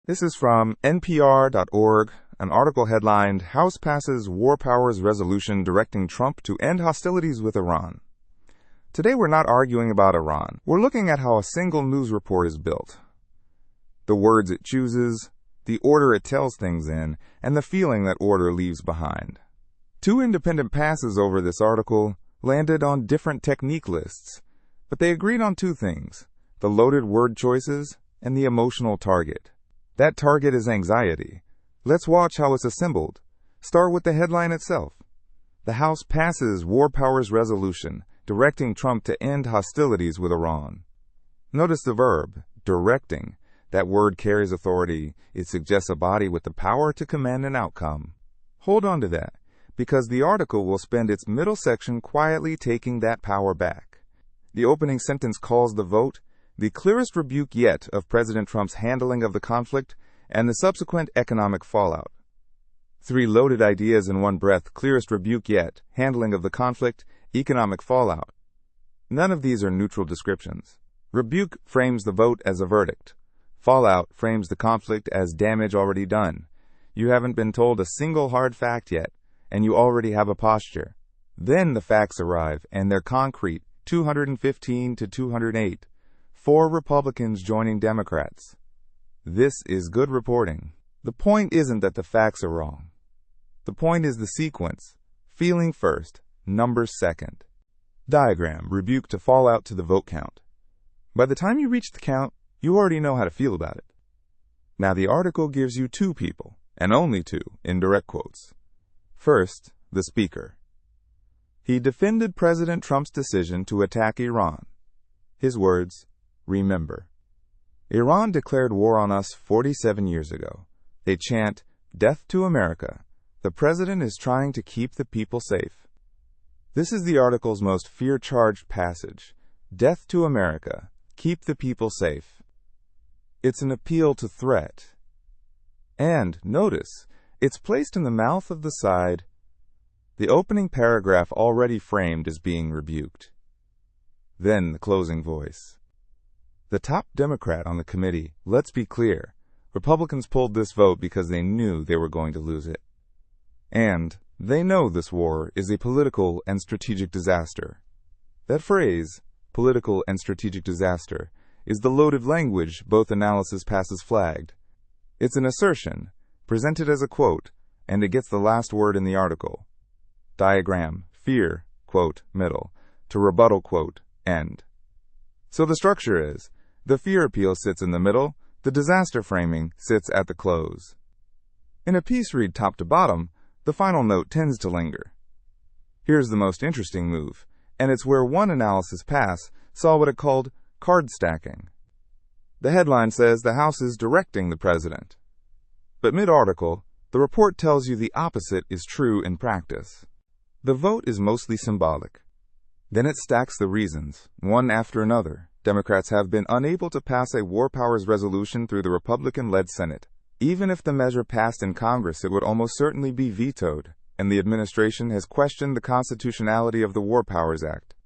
This is from NPR.org, an article headlined, House Passes War Powers Resolution Directing Trump to End Hostilities with Iran. Today we're not arguing about Iran. We're looking at how a single news report is built. The words it chooses, the order it tells things in, and the feeling that order leaves behind. Two independent passes over this article landed on different technique lists, but they agreed on two things: the loaded word choices and the emotional target. That target is anxiety. Let's watch how it's assembled. Start with the headline itself. The House passes War Powers Resolution directing Trump to end hostilities with Iran. Notice the verb, directing. That word carries authority. It suggests a body with the power to command an outcome. Hold on to that, because the article will spend its middle section quietly taking that power back. The opening sentence calls the vote the clearest rebuke yet of President Trump's handling of the conflict and the subsequent economic fallout. Three loaded ideas in one breath: clearest rebuke yet, handling of the conflict, economic fallout. None of these are neutral descriptions. Rebuke frames the vote as a verdict. Fallout frames the conflict as damage already done. You haven't been told a single hard fact yet, and you already have a posture. Then the facts arrive, and they're concrete, 215 to 208. 4 Republicans joining Democrats. This is good reporting. The point isn't that the facts are wrong. The point is the sequence. Feeling first, numbers second. Diagram, rebuke to fallout to the vote count. By the time you reach the count, you already know how to feel about it. Now the article gives you two people, and only two, in direct quotes. First, the speaker. He defended President Trump's decision to attack Iran. His words, remember. Iran declared war on us 47 years ago. They chant, "Death to America." The president is trying to keep the people safe. This is the article's most fear-charged passage. Death to America. Keep the people safe. It's an appeal to threat. And, notice, it's placed in the mouth of the side. The opening paragraph already framed as being rebuked. Then the closing voice. The top Democrat on the committee, let's be clear, Republicans pulled this vote because they knew they were going to lose it. And they know this war is a political and strategic disaster. That phrase, political and strategic disaster, is the loaded language both analysis passes flagged. It's an assertion, presented as a quote, and it gets the last word in the article. Diagram, fear, quote, middle, to rebuttal, quote, end. So the structure is, the fear appeal sits in the middle, the disaster framing sits at the close. In a piece read top to bottom, the final note tends to linger. Here's the most interesting move, and it's where one analysis pass saw what it called card stacking. The headline says the House is directing the president. But mid-article, the report tells you the opposite is true in practice. The vote is mostly symbolic. Then it stacks the reasons, one after another. Democrats have been unable to pass a war powers resolution through the Republican-led Senate. Even if the measure passed in Congress, it would almost certainly be vetoed, and the administration has questioned the constitutionality of the War Powers Act.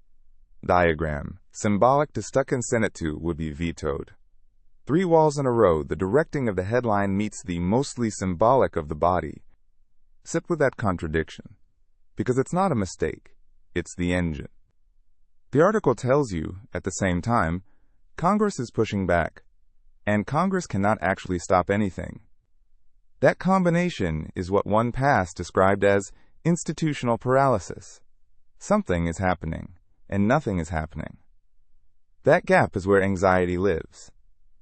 Diagram, symbolic to stuck in Senate to would be vetoed. 3 walls in a row, the directing of the headline meets the mostly symbolic of the body. Sit with that contradiction, because it's not a mistake, it's the engine. The article tells you, at the same time, Congress is pushing back, and Congress cannot actually stop anything. That combination is what one pass described as institutional paralysis. Something is happening, and nothing is happening. That gap is where anxiety lives.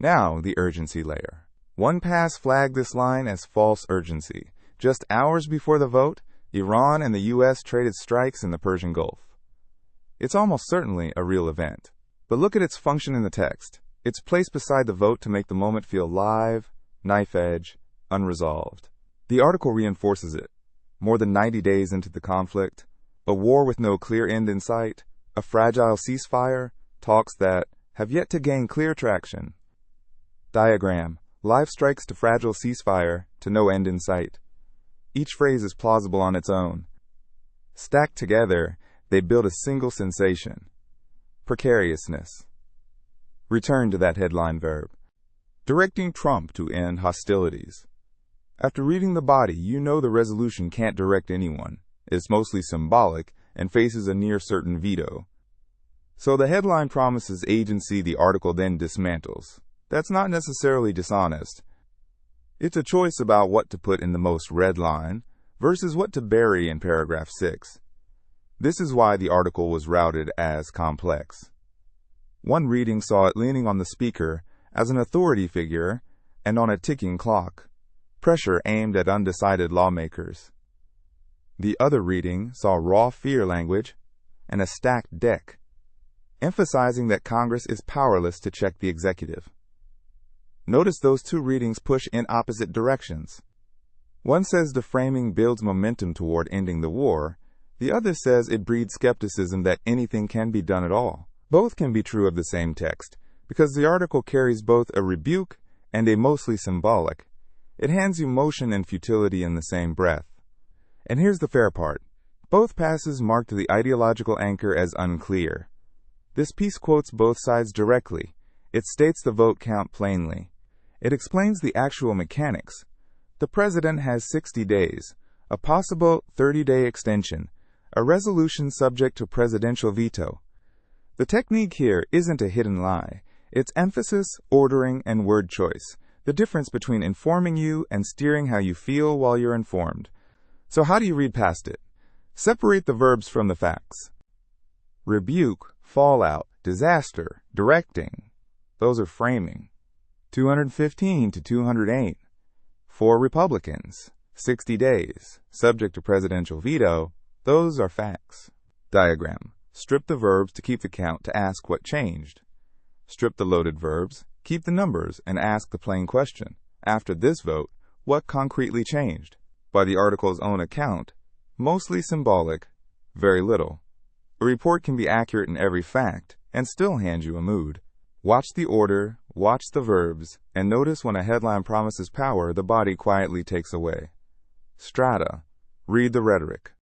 Now, the urgency layer. One pass flagged this line as false urgency. Just hours before the vote, Iran and the U.S. traded strikes in the Persian Gulf. It's almost certainly a real event. But look at its function in the text. It's placed beside the vote to make the moment feel live, knife edge, unresolved. The article reinforces it. More than 90 days into the conflict, a war with no clear end in sight, a fragile ceasefire, talks that have yet to gain clear traction. Diagram, live strikes to fragile ceasefire, to no end in sight. Each phrase is plausible on its own. Stacked together, they build a single sensation: precariousness. Return to that headline verb. directing Trump to end hostilities. After reading the body, you know the resolution can't direct anyone. It's mostly symbolic and faces a near certain veto. So the headline promises agency, the article then dismantles. That's not necessarily dishonest. It's a choice about what to put in the most read line versus what to bury in paragraph 6. This is why the article was routed as complex. One reading saw it leaning on the speaker as an authority figure and on a ticking clock, pressure aimed at undecided lawmakers. The other reading saw raw fear language and a stacked deck, emphasizing that Congress is powerless to check the executive. Notice those two readings push in opposite directions. One says the framing builds momentum toward ending the war. The other says it breeds skepticism that anything can be done at all. Both can be true of the same text, because the article carries both a rebuke and a mostly symbolic. It hands you motion and futility in the same breath. And here's the fair part. Both passes marked the ideological anchor as unclear. This piece quotes both sides directly. It states the vote count plainly. It explains the actual mechanics. The president has 60 days, a possible 30-day extension, a resolution subject to presidential veto. The technique here isn't a hidden lie. It's emphasis, ordering, and word choice, the difference between informing you and steering how you feel while you're informed. So how do you read past it? Separate the verbs from the facts. Rebuke, fallout, disaster, directing. Those are framing. 215 to 208. 4 Republicans. 60 days. Subject to presidential veto. Those are facts. Diagram. Strip the verbs to keep the count to ask what changed. Strip the loaded verbs, keep the numbers, and ask the plain question. After this vote, what concretely changed? By the article's own account, mostly symbolic, very little. A report can be accurate in every fact and still hand you a mood. Watch the order, watch the verbs, and notice when a headline promises power, the body quietly takes away. Strata. Read the rhetoric.